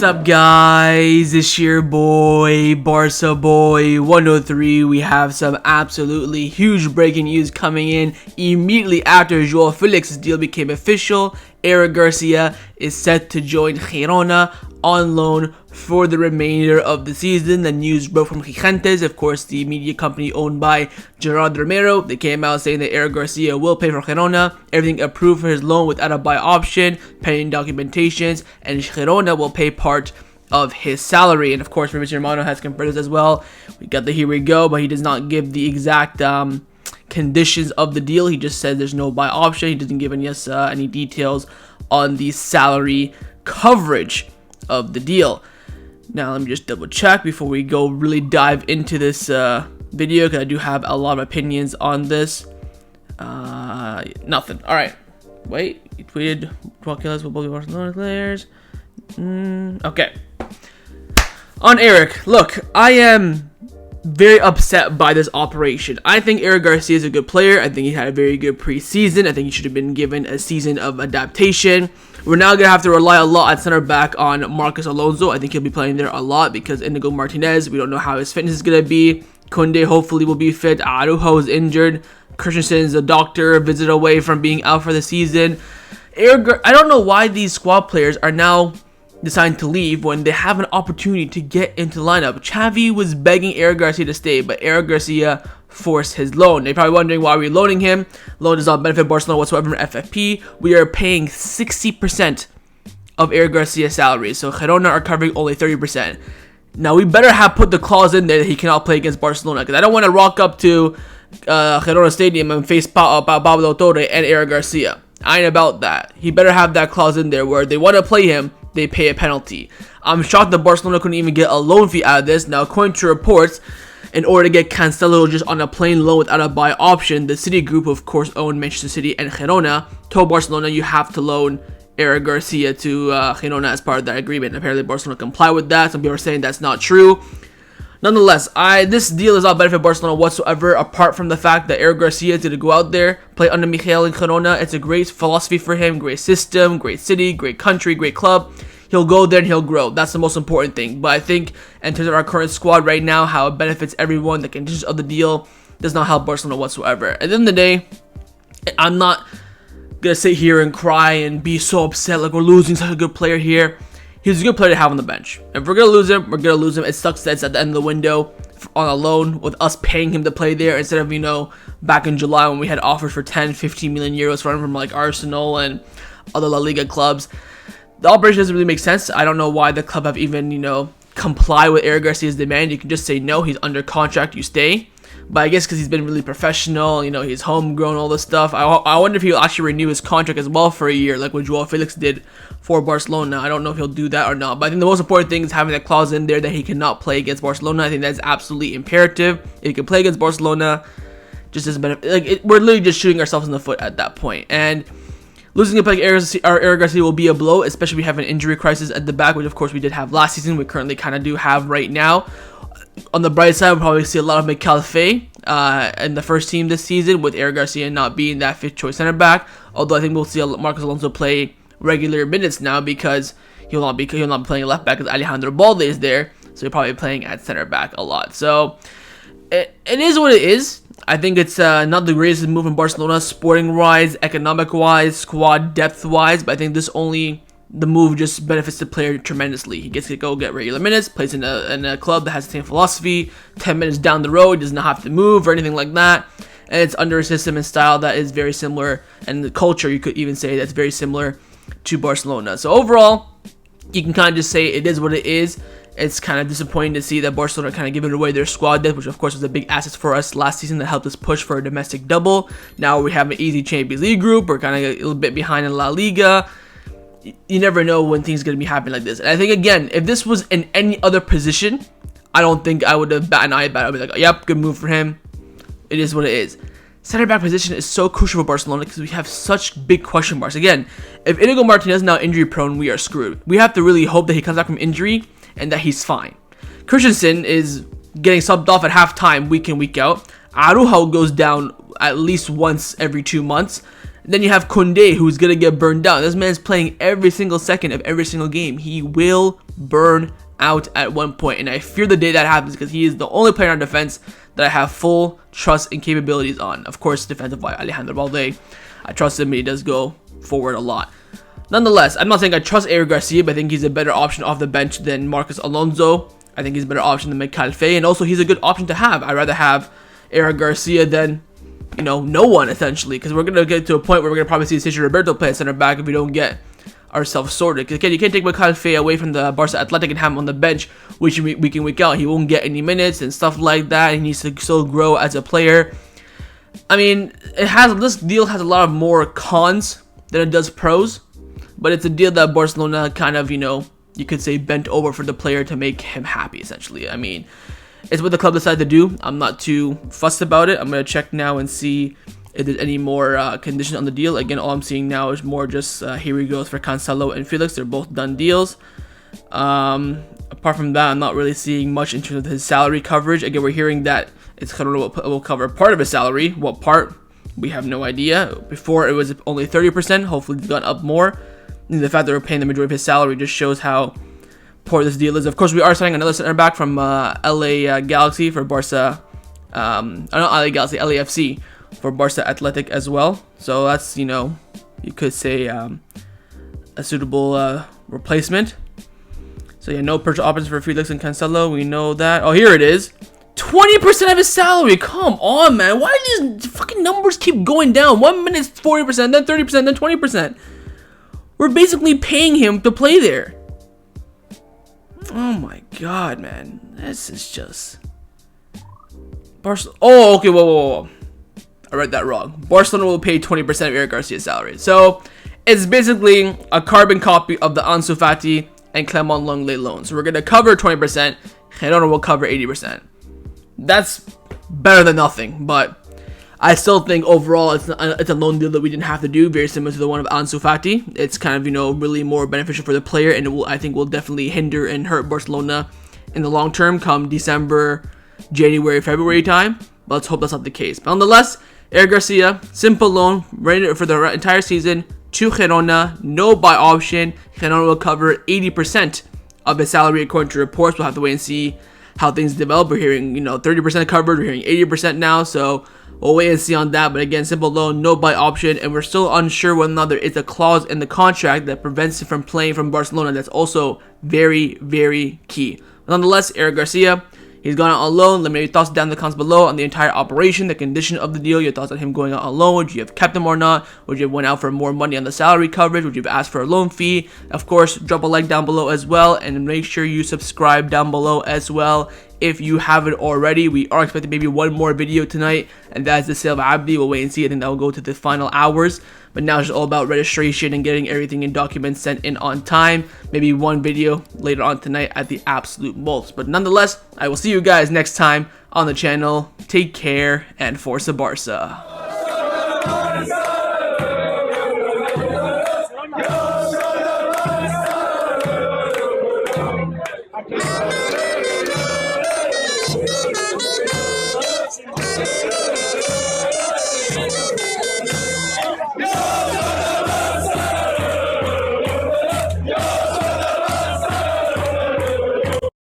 up, guys? It's your boy, Barca Boy 103. We have some absolutely huge breaking news coming in immediately after Joao Felix's deal became official. Eric Garcia is set to join Girona on loan for the remainder of the season. The news broke from Gigantes, of course, the media company owned by Gerard Romero. They came out saying that Eric Garcia will play for Girona, everything approved for his loan without a buy option, pending documentations, and Girona will pay part of his salary. And of course, Mr. Romano has confirmed this as well. We got the here we go, but he does not give the exact conditions of the deal. He just said there's no buy option. He doesn't give any details on the salary coverage of the deal. Now let me just double check before we go really dive into this video, because I do have a lot of opinions on this. Nothing. All right, wait. He tweeted 12 killers with both Barcelona players. Okay. On Eric, look, I am very upset by this operation. I think Eric Garcia is a good player. I think he had a very good preseason. I think he should have been given a season of adaptation. We're now going to have to rely a lot at center back on Marcos Alonso. I think he'll be playing there a lot because Inigo Martinez, we don't know how his fitness is going to be. Koundé hopefully will be fit. Araujo is injured. Christensen is a doctor, visit away from being out for the season. I don't know why these squad players are now deciding to leave when they have an opportunity to get into the lineup. Xavi was begging Eric Garcia to stay, but Eric Garcia forced his loan. They're probably wondering why we're loaning him. Loan does not benefit Barcelona whatsoever from FFP. We are paying 60% of Eric Garcia's salary, so Girona are covering only 30%. Now we better have put the clause in there that he cannot play against Barcelona, because I don't want to rock up to Girona Stadium and face Pablo Torre and Eric Garcia. I ain't about that. He better have that clause in there where they want to play him, they pay a penalty. I'm shocked that Barcelona couldn't even get a loan fee out of this. Now, according to reports, in order to get Cancelo just on a plain loan without a buy option, the City Group, of course, owned Manchester City and Girona, told Barcelona you have to loan Eric Garcia to Girona as part of that agreement. Apparently, Barcelona complied with that. Some people are saying that's not true. Nonetheless, this deal does not benefit Barcelona whatsoever, apart from the fact that Eric Garcia is going to go out there, play under Michel in Girona. It's a great philosophy for him, great system, great city, great country, great club. He'll go there and he'll grow. That's the most important thing. But I think in terms of our current squad right now, how it benefits everyone, the conditions of the deal does not help Barcelona whatsoever. At the end of the day, I'm not going to sit here and cry and be so upset like we're losing such a good player here. He's a good player to have on the bench. If we're going to lose him, we're going to lose him. It sucks that it's at the end of the window on a loan with us paying him to play there instead of, back in July when we had offers for 10, 15 million euros for him from like Arsenal and other La Liga clubs. The operation doesn't really make sense. I don't know why the club have even, comply with Eric Garcia's demand. You can just say no, he's under contract, you stay. But I guess because he's been really professional, he's homegrown, all this stuff. I wonder if he'll actually renew his contract as well for a year, like what Joao Felix did for Barcelona. I don't know if he'll do that or not. But I think the most important thing is having that clause in there that he cannot play against Barcelona. I think that's absolutely imperative. If he can play against Barcelona, just doesn't benefit. We're literally just shooting ourselves in the foot at that point. And losing a player like Eric Garcia will be a blow, especially if we have an injury crisis at the back, which of course we did have last season. We currently kind of do have right now. On the bright side, we'll probably see a lot of Michel in the first team this season, with Eric Garcia not being that fifth choice center back. Although I think we'll see Marcos Alonso play regular minutes now because he'll not be playing left back because Alejandro Balde is there, so he'll probably be playing at center back a lot. So it is what it is. I think it's not the greatest move in Barcelona, sporting-wise, economic-wise, squad depth-wise, but I think the move just benefits the player tremendously. He gets to go get regular minutes, plays in a club that has the same philosophy, 10 minutes down the road, does not have to move or anything like that, and it's under a system and style that is very similar, and the culture, you could even say, that's very similar to Barcelona. So overall, you can kind of just say it is what it is. It's kind of disappointing to see that Barcelona kind of giving away their squad depth, which of course was a big asset for us last season that helped us push for a domestic double. Now we have an easy Champions League group. We're kind of a little bit behind in La Liga. You never know when things are going to be happening like this. And I think, again, if this was in any other position, I don't think I would have batted an eye about it. I'd be like, yep, good move for him. It is what it is. Center back position is so crucial for Barcelona because we have such big question marks. Again, if Inigo Martinez is now injury prone, we are screwed. We have to really hope that he comes back from injury and that he's fine. Christensen is getting subbed off at halftime week in, week out. Araujo goes down at least once every 2 months. Then you have Koundé, who's going to get burned down. This man's playing every single second of every single game. He will burn out at one point, and I fear the day that happens because he is the only player on defense that I have full trust and capabilities on. Of course, defensive wise, Alejandro Balde, I trust him, but he does go forward a lot. Nonetheless, I'm not saying I trust Eric Garcia, but I think he's a better option off the bench than Marcos Alonso. I think he's a better option than Michel, and also he's a good option to have. I'd rather have Eric Garcia than, you know, no one, essentially, because we're going to get to a point where we're going to probably see Sergio Roberto play at center back if we don't get ourselves sorted. Because again, you can't take Michel away from the Barca Athletic and have him on the bench week in, week out. He won't get any minutes and stuff like that. He needs to still grow as a player. I mean, this deal has a lot of more cons than it does pros, but it's a deal that Barcelona kind of, you know, you could say bent over for the player to make him happy, essentially. I mean, it's what the club decided to do. I'm not too fussed about it. I'm going to check now and see if there's any more conditions on the deal. Again, all I'm seeing now is more just here he goes for Cancelo and Felix. They're both done deals. Apart from that, I'm not really seeing much in terms of his salary coverage. Again, we're hearing that Girona will cover part of his salary. What part? We have no idea. Before, it was only 30%. Hopefully, it's gone up more. And the fact that we're paying the majority of his salary just shows how poor this deal is. Of course, we are signing another center back from LA Galaxy for Barca. Not LA Galaxy, LAFC for Barca Athletic as well. So that's, you know, you could say a suitable replacement. So yeah, no purchase options for Felix and Cancelo. We know that. Oh, here it is. 20% of his salary. Come on, man. Why do these fucking numbers keep going down? 1 minute it's 40%, then 30%, then 20%. We're basically paying him to play there. Oh my god, man. This is just... Oh, okay, whoa. I read that wrong. Barcelona will pay 20% of Eric Garcia's salary. So, it's basically a carbon copy of the Ansu Fati and Clement Lenglet loan. So, we're going to cover 20%. Girona will cover 80%. That's better than nothing, but I still think overall it's a loan deal that we didn't have to do, very similar to the one of Ansu Fati. It's kind of, you know, really more beneficial for the player, and I think will definitely hinder and hurt Barcelona in the long term come December, January, February time. But let's hope that's not the case. But nonetheless, Eric Garcia, simple loan, ready for the entire season to Girona, no buy option. Girona will cover 80% of his salary according to reports. We'll have to wait and see how things develop. We're hearing, you know, 30% covered. We're hearing 80% now, so we'll wait and see on that. But again, simple loan, no buy option, and we're still unsure whether or not there is a clause in the contract that prevents him from playing from Barcelona. That's also very, very key. But nonetheless, Eric Garcia, he's gone out on loan. Let me know your thoughts down in the comments below on the entire operation, the condition of the deal, your thoughts on him going out on loan. Would you have kept him or not? Would you have went out for more money on the salary coverage? Would you have asked for a loan fee? Of course, drop a like down below as well, and make sure you subscribe down below as well if you haven't already. We are expecting maybe one more video tonight, and that is the sale of Abdi. We'll wait and see. I think that will go to the final hours. But now it's all about registration and getting everything in documents sent in on time. Maybe one video later on tonight at the absolute most. But nonetheless, I will see you guys next time on the channel. Take care and Forza Barca. Yeah.